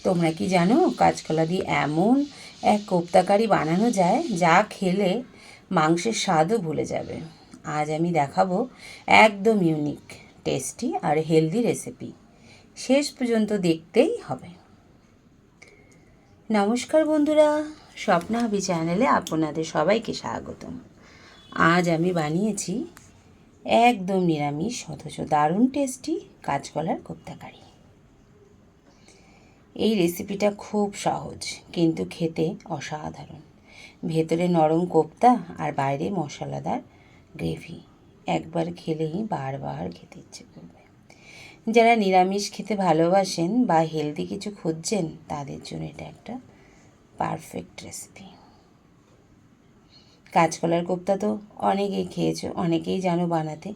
তোমরা কি জানো কাঁচকলা দিয়ে এমন এক কোপ্তাকারি বানানো যায় যা খেলে মাংসের স্বাদও ভুলে যাবে। আজ আমি দেখাবো একদম ইউনিক, টেস্টি আর হেলদি রেসিপি। শেষ পর্যন্ত দেখতেই হবে। নমস্কার বন্ধুরা, স্বপ্নাহাবি চ্যানেলে আপনাদের সবাইকে স্বাগতম। আজ আমি বানিয়েছি একদম নিরামিষ অথচ দারুণ টেস্টি কাঁচকলার কোপ্তাকারি। এই রেসিপিটা খুব সহজ কিন্তু খেতে অসাধারণ। ভেতরে নরম কোপ্তা আর বাইরে মশলাদার গ্রেভি। একবার খেলেই বারবার খেতে ইচ্ছে করবে। যারা নিরামিষ খেতে ভালোবাসেন বা হেলদি কিছু খুঁজছেন তাদের জন্য এটা একটা পারফেক্ট রেসিপি। কাঁচকলার কোপ্তা তো অনেকেই খেয়েছো, অনেকেই জানো বানাতে।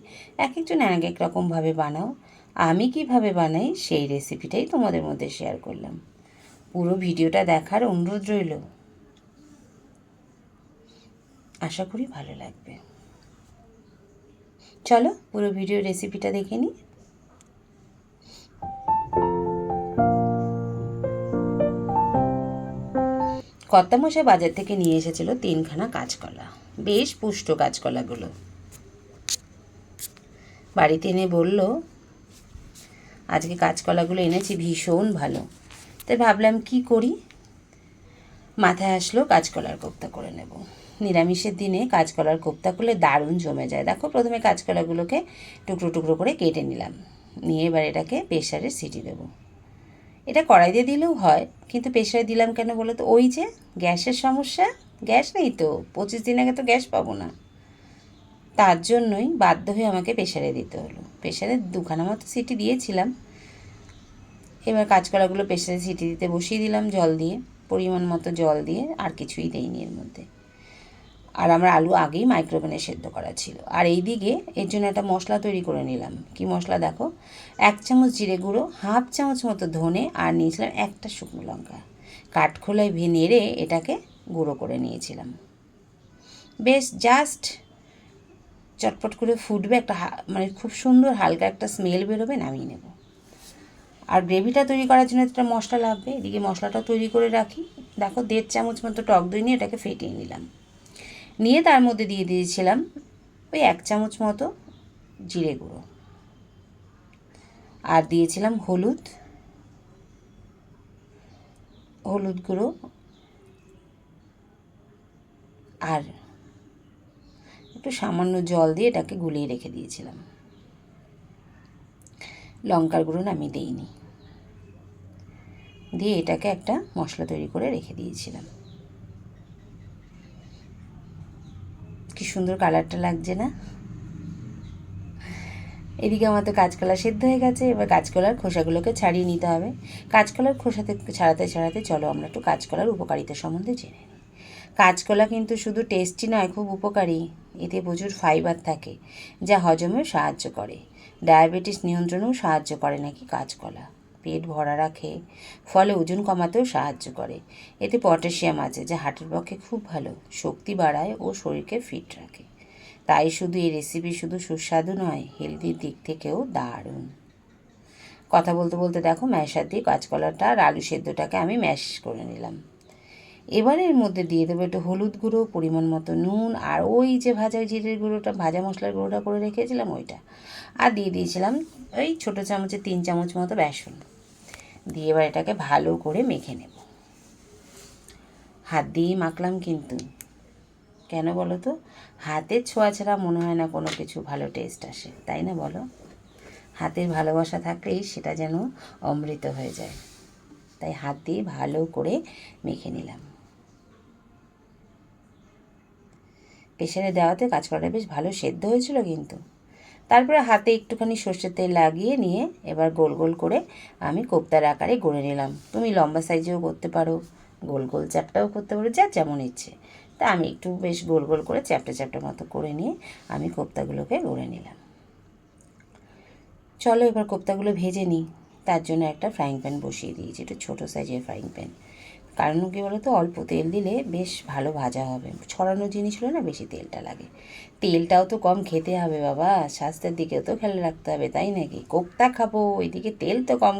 এক একজন এক এক রকমভাবে বানাও। আমি কিভাবে বানাই সেই রেসিপিটাই তোমাদের মধ্যে শেয়ার করলাম। পুরো ভিডিওটা দেখার অনুরোধ রইল। আশা করি ভালো লাগবে। চলো পুরো ভিডিও রেসিপিটা দেখে নিই। কর্তামশাই বাজার থেকে নিয়ে এসেছিল 3খানা কাঁচকলা। বেশ পুষ্ট কাঁচকলাগুলো। বাড়িতে এনে বলল, আজকে কাঁচকলাগুলো এনেছি ভীষণ ভালো। তাই ভাবলাম কি করি, মাথায় আসলো কাঁচকলার কোপ্তা করে নেব। নিরামিষের দিনে কাঁচকলার কোপ্তা করলে দারুণ জমে যায়। দেখো, প্রথমে কাঁচকলাগুলোকে টুকরো টুকরো করে কেটে নিলাম। নিয়ে এবার এটাকে প্রেসারে সিটি দেবো। এটা কড়াইতে দিলেও হয়, কিন্তু প্রেসারে দিলাম কেন বলো তো? ওই যে গ্যাসের সমস্যা, গ্যাস নেই তো, 25 দিন আগে তো গ্যাস পাবো না। তার জন্যই বাধ্য হয়ে আমাকে প্রেসারে দিতে হলো। প্রেসারে 2খানা মতো সিটি দিয়েছিলাম। এবার কাঁচকলাগুলো প্রেসারে সিটি দিতে বসিয়ে দিলাম জল দিয়ে, পরিমাণ মতো জল দিয়ে, আর কিছুই দেইনি এর মধ্যে। আর আমার আলু আগেই মাইক্রোওভেনে সেদ্ধ করা ছিল। আর এই দিকে এর জন্য একটা মশলা তৈরি করে নিলাম। কি মশলা দেখো, 1 চামচ জিরে গুঁড়ো, 1/2 চামচ মতো ধনে, আর নিয়েছিলাম একটা শুকনো লঙ্কা। কাঠখোলায় নেড়ে এটাকে গুঁড়ো করে নিয়েছিলাম। বেশ জাস্ট চটপট করে ফুটবে, একটা মানে খুব সুন্দর হালকা একটা স্মেল বেরোবে, নামিয়ে নেব। আর গ্রেভিটা তৈরি করার জন্য একটা মশলা লাগবে। এদিকে মশলাটাও তৈরি করে রাখি। দেখো, 1.5 চামচ মতো টক দই নিয়ে এটাকে ফেটিয়ে নিলাম। নিয়ে তার মধ্যে দিয়ে দিয়েছিলাম ওই 1 চামচ মতো জিরে গুঁড়ো, আর দিয়েছিলাম হলুদ গুঁড়ো, আর একটু সামান্য জল দিয়ে এটাকে গুলিয়ে রেখে দিয়েছিলাম। লঙ্কার গুঁড়ো আমি দিইনি। দিয়ে এটাকে একটা মশলা তৈরি করে রেখে দিয়েছিলাম। কি সুন্দর কালারটা লাগছে না? এদিকে আমার তো কাঁচকলা সেদ্ধ হয়ে গেছে। এবার কাঁচকলার খোসাগুলোকে ছাড়িয়ে নিতে হবে। কাঁচকলার খোসাতে ছাড়াতে চলো আমরা একটু কাঁচকলার উপকারিতা সম্বন্ধে জেনে নিই। কাঁচকলা কিন্তু শুধু টেস্টি নয়, খুব উপকারী। এতে প্রচুর ফাইবার থাকে যা হজমেও সাহায্য করে। ডায়াবেটিস নিয়ন্ত্রণেও সাহায্য করে নাকি কাঁচকলা। পেট ভরা রাখে, ফলে ওজন কমাতেও সাহায্য করে। এতে পটাশিয়াম আছে যা হার্টের পক্ষে খুব ভালো, শক্তি বাড়ায় ও শরীরকে ফিট রাখে। তাই শুধু এই রেসিপি শুধু সুস্বাদু নয়, হেলদির দিক থেকেও দারুণ। কথা বলতে বলতে দেখো, ম্যাশার দিয়ে কাঁচকলাটা আর আলু সেদ্ধটাকে আমি ম্যাশ করে নিলাম। এবারে এর মধ্যে দিয়ে দেবো একটু হলুদ গুঁড়ো, পরিমাণ মতো নুন, আর ওই যে ভাজা জিরের গুঁড়োটা, ভাজা মশলার গুঁড়োটা করে রেখেছিলাম ওইটা। আর দিয়ে দিয়েছিলাম ওই ছোটো চামচে 3 চামচ মতো বেসন। দিয়ে এবার এটাকে ভালো করে মেখে নেব। হাত দিয়েই মাখলাম কিন্তু। কেন বলো তো? হাতের ছোঁয়া ছাড়া মনে হয় না কোনো কিছু ভালো টেস্ট আসে, তাই না বলো? হাতের ভালোবাসা থাকলেই সেটা যেন অমৃত হয়ে যায়। তাই হাত দিয়ে ভালো করে মেখে নিলাম। প্রেসারে দেওয়াতে কাঁচকলাটা বেশ ভালো সেদ্ধ হয়েছিল কিন্তু। তারপরে হাতে একটুখানি সর্ষের তেল লাগিয়ে নিয়ে এবার গোল গোল করে আমি কোপ্তার আকারে গড়ে নিলাম। তুমি লম্বা সাইজেও করতে পারো, গোল গোল চ্যাপটাও করতে পারো, যা যেমন ইচ্ছে। তা আমি একটু বেশ গোল গোল করে চ্যাপটা চ্যাপটা মতো করে নিয়ে আমি কোপ্তাগুলোকে গড়ে নিলাম। চলো এবার কোপ্তাগুলো ভেজে নিই। তার জন্য একটা ফ্রাইং প্যান বসিয়ে দিয়েছি, একটু ছোটো সাইজের ফ্রাইং প্যান। কারণ কী বলো তো, অল্প তেল দিলে বেশ ভালো ভাজা হবে। ছড়ানো জিনিস হলে না বেশি তেলটা লাগে। তেলটাও তো কম খেতে হবে বাবা, স্বাস্থ্যের দিকেও তো খেয়াল রাখতে হবে, তাই নাকি? কোপ্তা খাবো, ওইদিকে তেল তো কম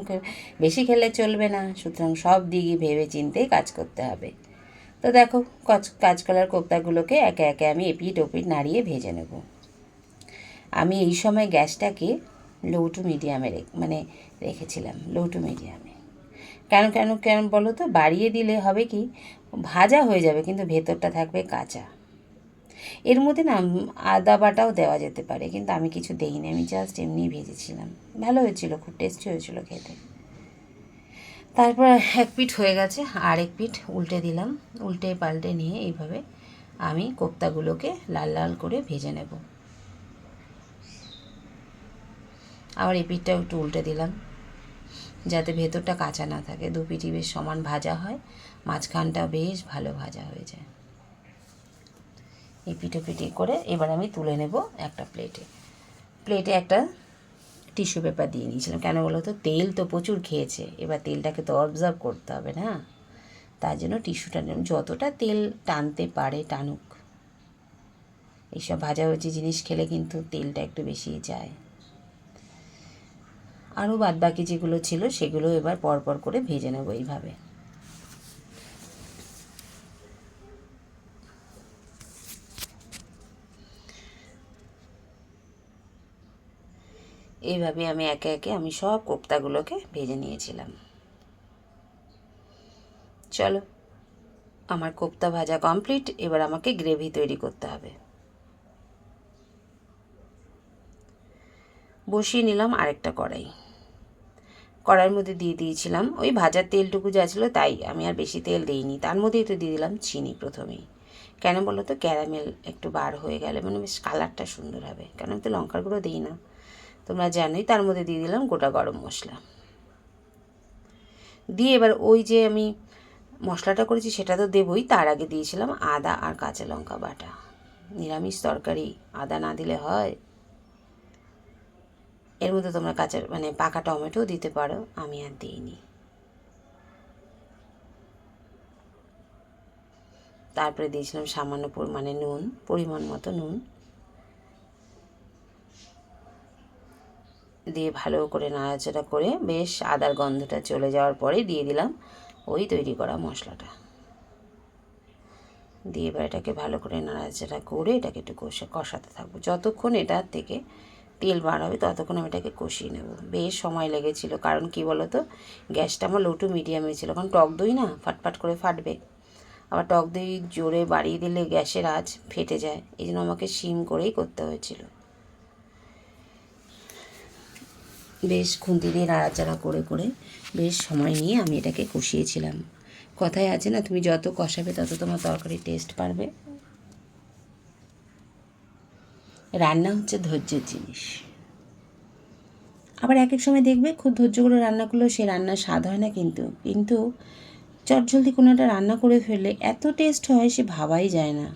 বেশি খেলে চলবে না। সুতরাং সব দিকই ভেবে চিন্তেই কাজ করতে হবে। তো দেখো, কাঁচকলার কোপ্তাগুলোকে একে একে আমি এপিট ওপিট নাড়িয়ে ভেজে নেব। আমি এই সময় গ্যাসটাকে লো টু মিডিয়ামে রেখেছিলাম, লো টু মিডিয়ামে। কেন কেন কেন বলো তো, বাড়িয়ে দিলে হবে কি, ভাজা হয়ে যাবে কিন্তু ভেতরটা থাকবে কাঁচা। এর মধ্যে না আদা বাটাও দেওয়া যেতে পারে, কিন্তু আমি কিছু দেইনি, আমি জাস্ট এমনিই ভেজেছিলাম। ভালো হয়েছিল, খুব টেস্টি হয়েছিল খেতে। তারপর এক পিঠ হয়ে গেছে, আর এক পিঠ উল্টে দিলাম। উল্টে পাল্টে নিয়ে এইভাবে আমি কোপ্তাগুলোকে লাল লাল করে ভেজে নেব। আবার এই পিঠটাও একটু উল্টে দিলাম, যাতে ভেতরটা কাঁচা না থাকে। দু পিঠই বেশ সমান ভাজা হয়, মাঝখানটা বেশ ভালো ভাজা হয়ে যায়। এই পিঠে করে এবার আমি তুলে নেব একটা প্লেটে। প্লেটে একটা টিস্যু পেপার দিয়ে নিয়েছিলাম। কেন বলো তো, তেল তো প্রচুর খেয়েছে, এবার তেলটাকে তো অবজার্ভ করতে হবে না, তার জন্য টিস্যুটা নিলাম। যতটা তেল টানতে পারে টানুক, এইসব ভাজাভুজি জিনিস খেলে কিন্তু তেলটা একটু বেশি যায়। আরও বাদবাকি যেগুলো ছিল সেগুলো এবার পরপর করে ভেজে নেবো এইভাবে। এইভাবে আমি একে একে আমি সব কোপ্তাগুলোকে ভেজে নিয়েছিলাম। চলো, আমার কোপ্তা ভাজা কমপ্লিট। এবার আমাকে গ্রেভি তৈরি করতে হবে। বসিয়ে নিলাম আরেকটা কড়াই। কড়াইয়ের মধ্যে দিয়ে দিয়েছিলাম ওই ভাজার তেলটুকু যা ছিল তাই, আমি আর বেশি তেল দিইনি। তার মধ্যেই তো দিয়ে দিলাম চিনি প্রথমেই। কেন বলো তো, ক্যারামেল একটু বার হয়ে গেলে মানে বেশ কালারটা সুন্দর হবে। কেন আমি তো লঙ্কার গুঁড়ো দিই না, তোমরা জানোই। তার মধ্যে দিয়ে দিলাম গোটা গরম মশলা। দিয়ে এবার ওই যে আমি মশলাটা করেছি সেটা তো দেবই, তার আগে দিয়েছিলাম আদা আর কাঁচা লঙ্কা বাটা। নিরামিষ তরকারি আদা না দিলে হয়? এর মধ্যে তোমরা পাকা টমেটোও দিতে পারো, আমি আর দিইনি। তারপরে দিয়েছিলাম সামান্য পরিমাণে নুন, পরিমাণ মতো নুন দিয়ে ভালো করে নাড়াচাড়া করে বেশ আদার গন্ধটা চলে যাওয়ার পরে দিয়ে দিলাম ওই তৈরি করা মশলাটা। দিয়ে এবার এটাকে ভালো করে নাড়াচাড়া করে এটাকে একটু কষাতে থাকবো। যতক্ষণ এটার থেকে তেল বার হবে ততক্ষণ আমি এটাকে কষিয়ে নেব। বেশ সময় লেগেছিল, কারণ কি বলো তো, গ্যাসটা আমার লো টু মিডিয়ামে ছিল। কারণ টক দই না ফাটফাট করে ফাটবে, আবার টক দই জোরে বাড়িয়ে দিলে গ্যাসের আঁচ ফেটে যায়, এই জন্য আমাকে সিম করেই করতে হয়েছিল। বেশ খুন্তি দিয়ে নাড়াচাড়া করে করে বেশ সময় নিয়ে আমি এটাকে কষিয়েছিলাম। কথায় আছে না, তুমি যত কষাবে তত তোমার তরকারির টেস্ট পারবে। রান্না হচ্ছে ধৈর্যের জিনিস। আবার এক এক সময় দেখবে খুব ধৈর্য করে রান্না করলেও সে রান্নার স্বাদ হয় না, কিন্তু চটজলদি কোনো একটা রান্না করে ফেললে এত টেস্ট হয় সে ভাবাই যায় না।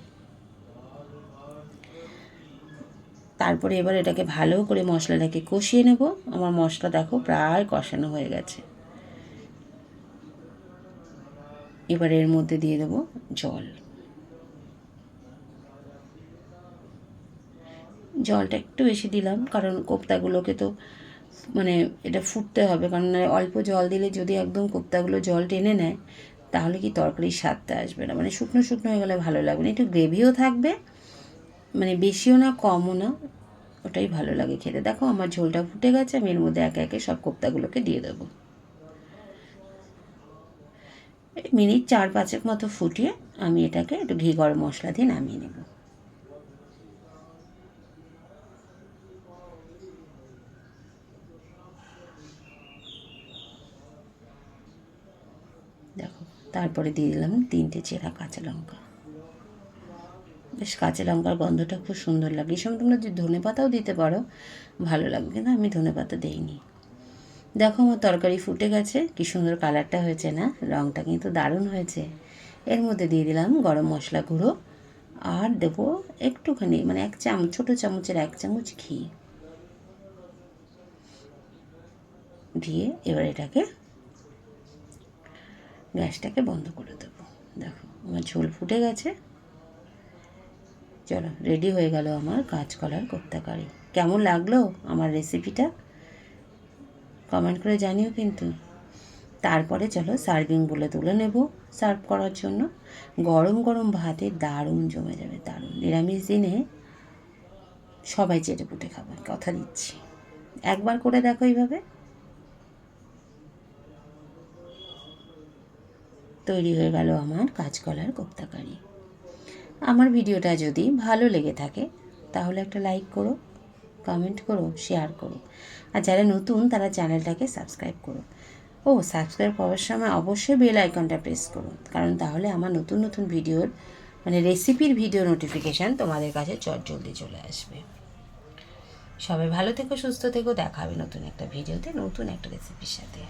তারপরে এবার এটাকে ভালো করে মশলাটাকে কষিয়ে নেব। আমার মশলা দেখো প্রায় কষানো হয়ে গেছে। এবার এর মধ্যে দিয়ে দেবো জল। জলটা একটু বেশি দিলাম, কারণ কোপ্তাগুলোকে তো এটা ফুটতে হবে। কারণ অল্প জল দিলে যদি একদম কোপ্তাগুলো জল টেনে নেয় তাহলে কি তরকারির স্বাদটা আসবে না, শুকনো শুকনো হয়ে গেলে ভালো লাগবে না। একটু গ্রেভিও থাকবে, বেশিও না কমও না, ওটাই ভালো লাগে খেতে। দেখো আমার ঝোলটা ফুটে গেছে, আমি এর মধ্যে একে একে সব কোপ্তাগুলোকে দিয়ে দেবো। মিনিট 4-5 মতো ফুটিয়ে আমি এটাকে একটু ঘি গরম মশলা দিয়ে নামিয়ে নেব। দেখো, তারপরে দিয়ে দিলাম 3টে চেরা কাঁচা লঙ্কা। বেশ কাঁচা লঙ্কার গন্ধটা খুব সুন্দর লাগে। এই সময় তোমরা যদি ধনেপাতাও দিতে পারো ভালো লাগবে, কিন্তু আমি ধনেপাতা দিইনি। দেখো আমার তরকারি ফুটে গেছে, কি সুন্দর কালারটা হয়েছে না, রঙটা কিন্তু দারুণ হয়েছে। এর মধ্যে দিয়ে দিলাম গরম মশলা গুঁড়ো, আর দেবো একটুখানি ছোটো চামচের 1 চামচ ঘি দিয়ে এবার এটাকে গ্যাসটাকে বন্ধ করে দেবো। দেখো আমার ঝোল ফুটে গেছে। চলো, রেডি হয়ে গেল আমার কাঁচকলার কোপ্তা কারি। কেমন লাগলো আমার রেসিপিটা কমেন্ট করে জানিও কিন্তু। তারপরে চলো সার্ভিং বলে তুলে নেব সার্ভ করার জন্য। গরম গরম ভাতে দারুণ জমে যাবে, দারুণ। নিরামিষ দিনে সবাই চেটে পুটে খাবে, কথা দিচ্ছি। একবার করে দেখো এইভাবে। তৈরি হয়ে গেল আমার কাঁচকলার কোপ্তা কারি। আমার ভিডিওটা যদি ভালো লেগে থাকে তাহলে একটা লাইক করো, কমেন্ট করো, শেয়ার করো। আর যারা নতুন তারা চ্যানেলটাকে সাবস্ক্রাইব করো। সাবস্ক্রাইব করার সময় অবশ্যই বেল আইকনটা প্রেস করুন, কারণ তাহলে আমার নতুন নতুন ভিডিওর রেসিপির ভিডিও নোটিফিকেশান তোমাদের কাছে জলদি চলে আসবে। সবাই ভালো থেকো, সুস্থ থেকো। দেখা হবে নতুন একটা ভিডিওতে, নতুন একটা রেসিপির সাথে।